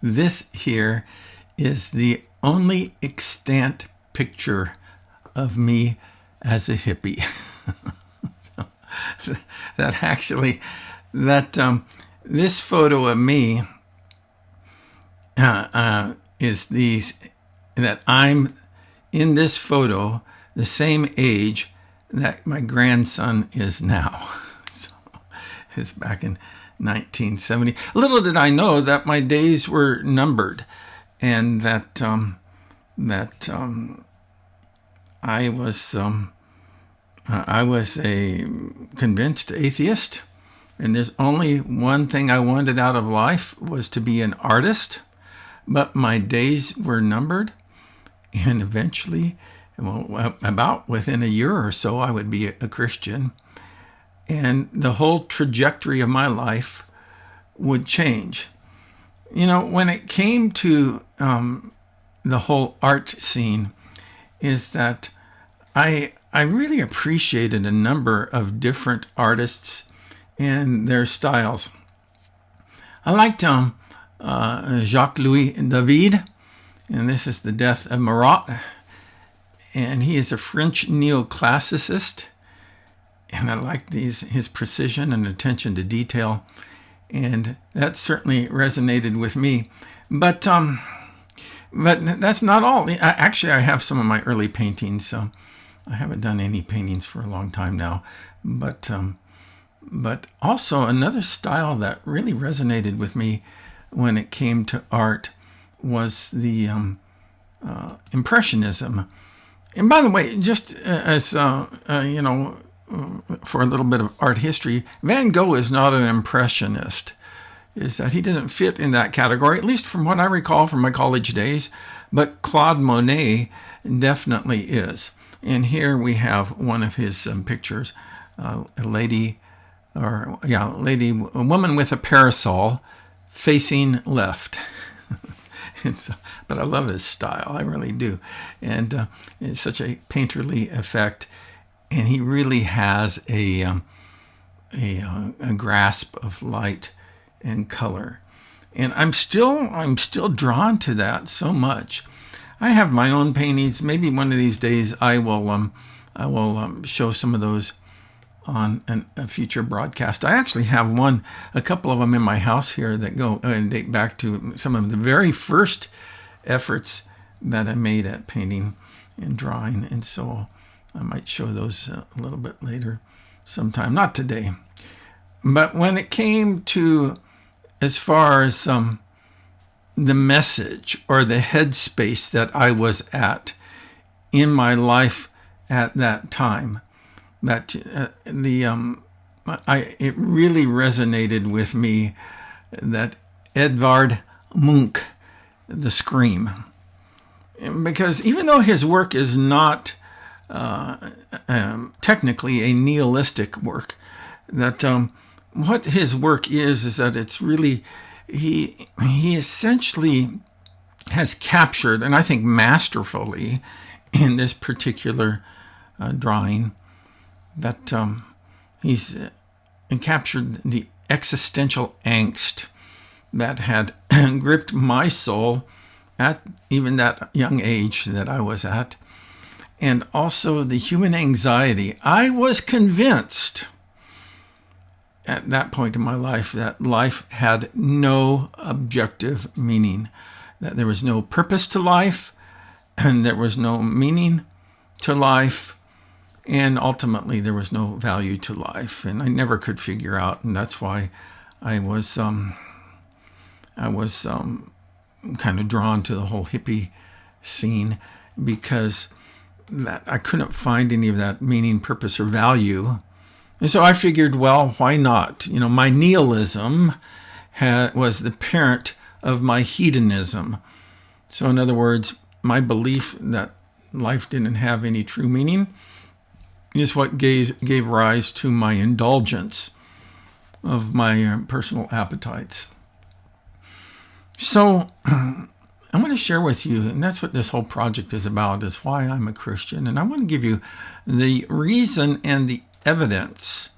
This here is the only extant picture of me as a hippie. So, that actually, this photo of me is that I'm in this photo the same age that my grandson is now. So it's back in 1970. Little did I know that my days were numbered, and that I was a convinced atheist, and there's only one thing I wanted out of life was to be an artist. But my days were numbered, and eventually, about within a year or so, I would be a Christian, and the whole trajectory of my life would change. When it came to the whole art scene, is that I really appreciated a number of different artists and their styles. I liked Jacques-Louis David, and this is The Death of Marat, and he is a French neoclassicist, and I like his precision and attention to detail, and that certainly resonated with me. But that's not all. Actually, I have some of my early paintings. So I haven't done any paintings for a long time now, but also another style that really resonated with me when it came to art was the Impressionism. And by the way, just as for a little bit of art history, Van Gogh is not an impressionist. Is that he doesn't fit in that category, at least from what I recall from my college days. But Claude Monet definitely is. And here we have one of his pictures, a woman with a parasol facing left. But I love his style, I really do. And it's such a painterly effect. And he really has a grasp of light and color. And I'm still drawn to that so much. I have my own paintings. Maybe one of these days I will show some of those on a future broadcast. I actually have a couple of them in my house here that go and date back to some of the very first efforts that I made at painting and drawing. And so I might show those a little bit later sometime, not today. But when it came to as far as the message or the headspace that I was at in my life at that time, that it really resonated with me that Edvard Munch, The Scream, because even though his work is not technically a nihilistic work, that what his work is that it's really he essentially has captured, and I think masterfully, in this particular drawing, that he's captured the existential angst that had gripped my soul at even that young age that I was at, and also the human anxiety. I was convinced at that point in my life that life had no objective meaning, that there was no purpose to life, and there was no meaning to life, and ultimately there was no value to life. And I never could figure out, and that's why I was kind of drawn to the whole hippie scene, because that I couldn't find any of that meaning, purpose, or value. And so I figured, well, why not? My nihilism was the parent of my hedonism. So in other words, my belief that life didn't have any true meaning is what gave rise to my indulgence of my personal appetites. So I want to share with you, and that's what this whole project is about, is why I'm a Christian. And I want to give you the reason and the evidence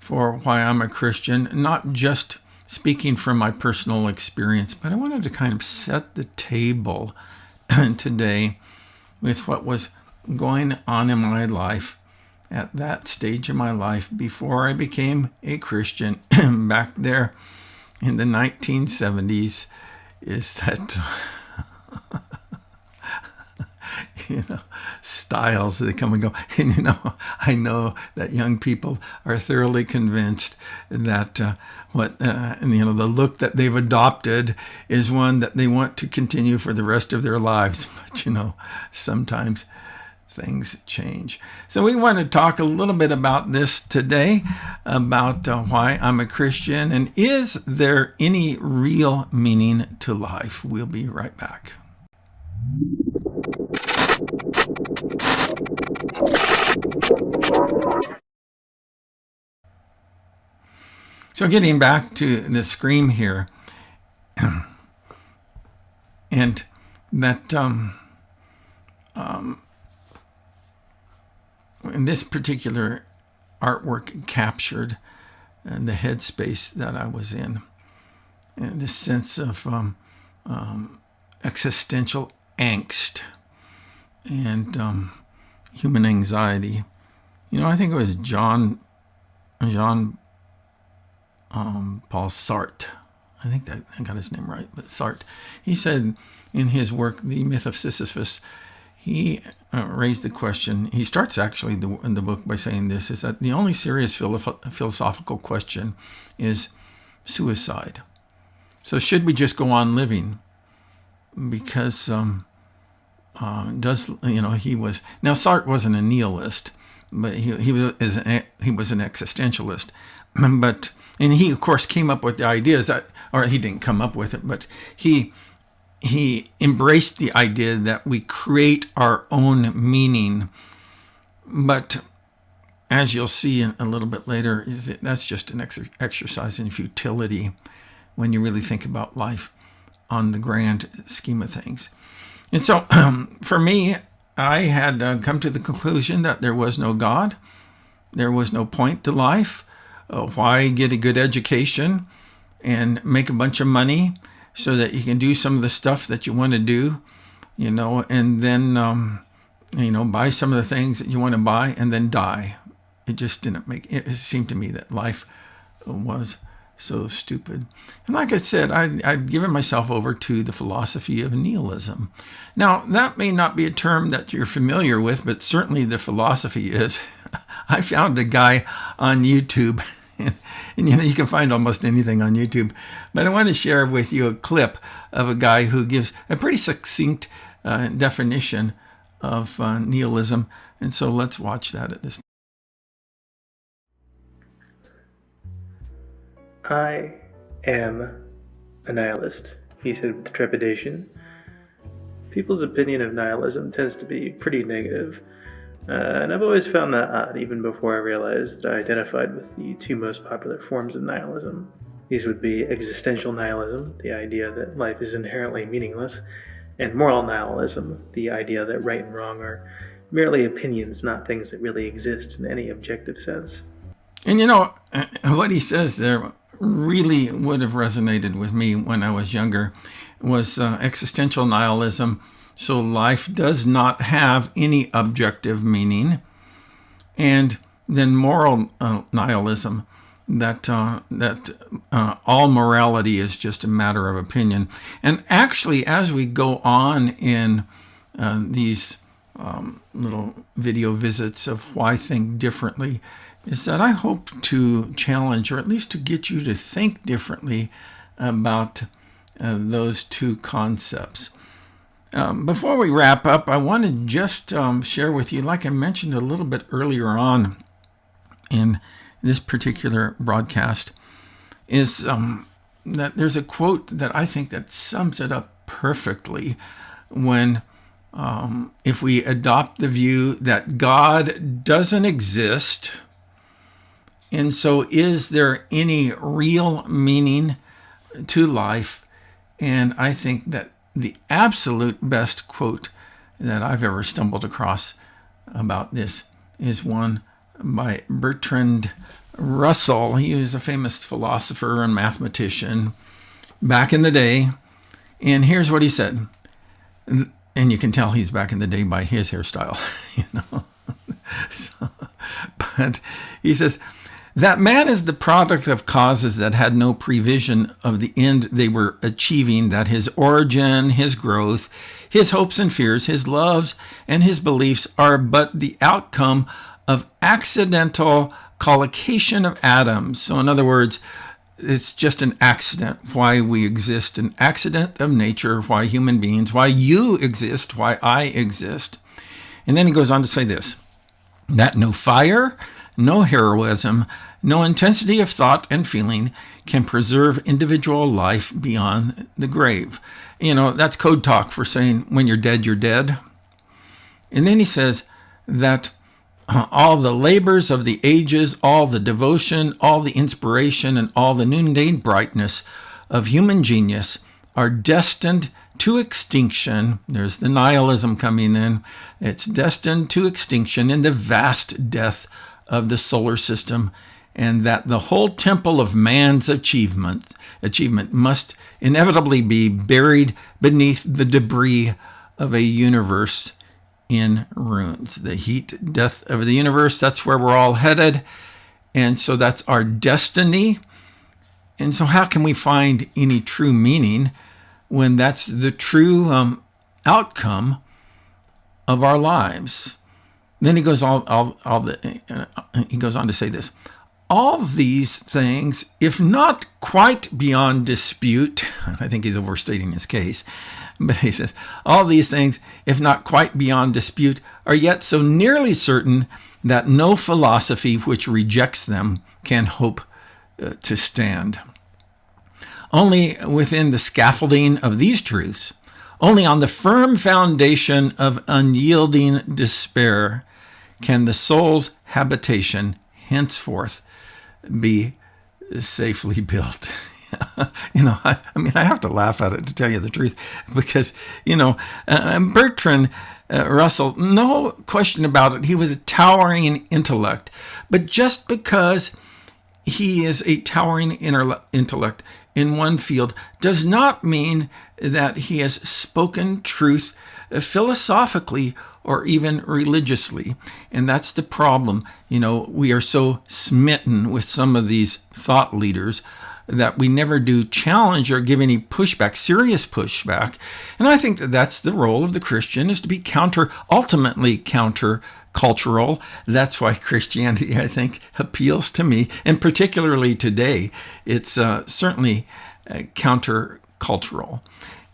for why I'm a Christian, not just speaking from my personal experience, but I wanted to kind of set the table today with what was going on in my life at that stage of my life before I became a Christian back there in the 1970s. Is that styles, they come and go. And I know that young people are thoroughly convinced that the look that they've adopted is one that they want to continue for the rest of their lives. But sometimes things change. So we want to talk a little bit about this today, about why I'm a Christian, and is there any real meaning to life? We'll be right back. So getting back to the scream here, and that in this particular artwork captured the headspace that I was in, and this sense of existential angst and human anxiety. I think it was Jean Paul Sartre. I think that I got his name right, but Sartre. He said in his work, The Myth of Sisyphus, he raised the question. He starts actually in the book by saying this, is that the only serious philosophical question is suicide. So should we just go on living? Because he was, now Sartre wasn't a nihilist, but he was an existentialist. And he, of course, came up with the ideas that, or he didn't come up with it, but he embraced the idea that we create our own meaning. But as you'll see a little bit later, that's just an exercise in futility when you really think about life on the grand scheme of things. And so for me, I had come to the conclusion that there was no God. There was no point to life. Why get a good education and make a bunch of money so that you can do some of the stuff that you want to do, and then, buy some of the things that you want to buy and then die. It just didn't it seemed to me that life was so stupid. And like I said, I'd given myself over to the philosophy of nihilism. Now, that may not be a term that you're familiar with, but certainly the philosophy is. I found a guy on YouTube, and you can find almost anything on YouTube, but I want to share with you a clip of a guy who gives a pretty succinct definition of nihilism. And so let's watch that at this time. I am a nihilist, he said with trepidation. People's opinion of nihilism tends to be pretty negative, and I've always found that odd, even before I realized I identified with the two most popular forms of nihilism. These would be existential nihilism, the idea that life is inherently meaningless, and moral nihilism, the idea that right and wrong are merely opinions, not things that really exist in any objective sense. And what he says there really would have resonated with me when I was younger, was existential nihilism. So life does not have any objective meaning. And then moral nihilism, that all morality is just a matter of opinion. And actually, as we go on in these little video visits of why think differently, is that I hope to challenge, or at least to get you to think differently about those two concepts. Before we wrap up, I want to just share with you, like I mentioned a little bit earlier on in this particular broadcast, is that there's a quote that I think that sums it up perfectly when if we adopt the view that God doesn't exist, and so is there any real meaning to life? And I think that the absolute best quote that I've ever stumbled across about this is one by Bertrand Russell, he was a famous philosopher and mathematician back in the day. And here's what he said. And you can tell he's back in the day by his hairstyle, you know. But he says, that man is the product of causes that had no prevision of the end they were achieving, that his origin, his growth, his hopes and fears, his loves, and his beliefs are but the outcome of accidental collocation of atoms. So in other words, it's just an accident why we exist, an accident of nature, why human beings, why you exist, why I exist. And then he goes on to say this, that no fire, no heroism, no intensity of thought and feeling can preserve individual life beyond the grave. You know, that's code talk for saying when you're dead, you're dead. And then he says that all the labors of the ages, all the devotion, all the inspiration, and all the noonday brightness of human genius are destined to extinction. There's the nihilism coming in. It's destined to extinction in the vast death of the solar system, and that the whole temple of man's achievement must inevitably be buried beneath the debris of a universe in ruins. The heat death of the universe, that's where we're all headed. And so that's our destiny. And so how can we find any true meaning when that's the true outcome of our lives? Then he goes he goes on to say this. All these things, if not quite beyond dispute, I think he's overstating his case, but he says, all these things, if not quite beyond dispute, are yet so nearly certain that no philosophy which rejects them can hope to stand. Only within the scaffolding of these truths, only on the firm foundation of unyielding despair, can the soul's habitation henceforth be safely built. You know, I mean, I have to laugh at it, to tell you the truth, because, you know, Bertrand Russell, no question about it, he was a towering intellect. But just because he is a towering intellect in one field does not mean that he has spoken truth philosophically or even religiously. And that's the problem. You know, we are so smitten with some of these thought leaders that we never do challenge or give any pushback, serious pushback. And I think that that's the role of the Christian, is to be ultimately counter-cultural. That's why Christianity, I think, appeals to me, and particularly today, it's certainly counter-cultural.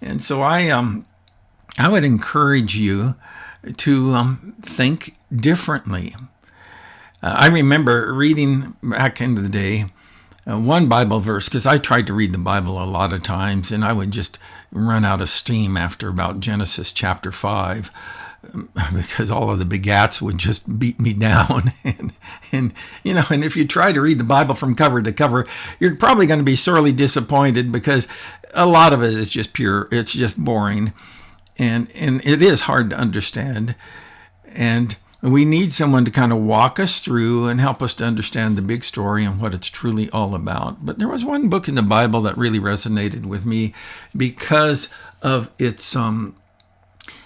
And so I would encourage you to think differently. I remember reading back into the day one Bible verse, because I tried to read the Bible a lot of times, and I would just run out of steam after about Genesis chapter 5, because all of the begats would just beat me down. And you know, and if you try to read the Bible from cover to cover, you're probably going to be sorely disappointed, because a lot of it is just pure, it's just boring, and it is hard to understand. And we need someone to kind of walk us through and help us to understand the big story and what it's truly all about. But there was one book in the Bible that really resonated with me because of its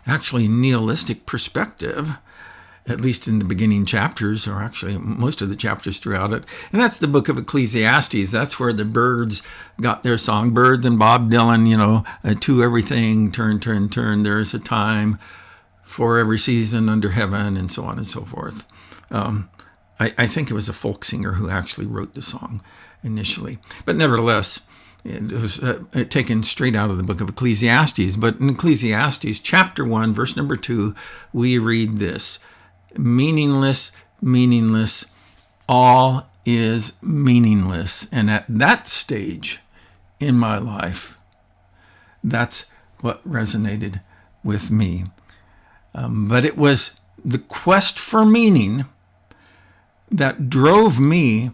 actually nihilistic perspective, at least in the beginning chapters, or actually most of the chapters throughout it. And that's the book of Ecclesiastes. That's where the Byrds got their song. Byrds and Bob Dylan, you know, to everything, turn, turn, turn. There is a time for every season under heaven, and so on and so forth. I think it was a folk singer who actually wrote the song initially. But nevertheless, it was taken straight out of the book of Ecclesiastes. But in Ecclesiastes chapter 1, verse number 2, we read this: meaningless, meaningless, all is meaningless. And at that stage in my life, that's what resonated with me. But it was the quest for meaning that drove me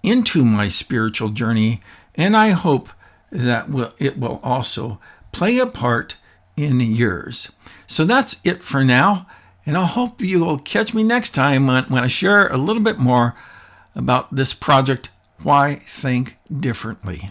into my spiritual journey, and I hope that it will also play a part in yours. So that's it for now, and I hope you will catch me next time when I share a little bit more about this project, Why Think Differently?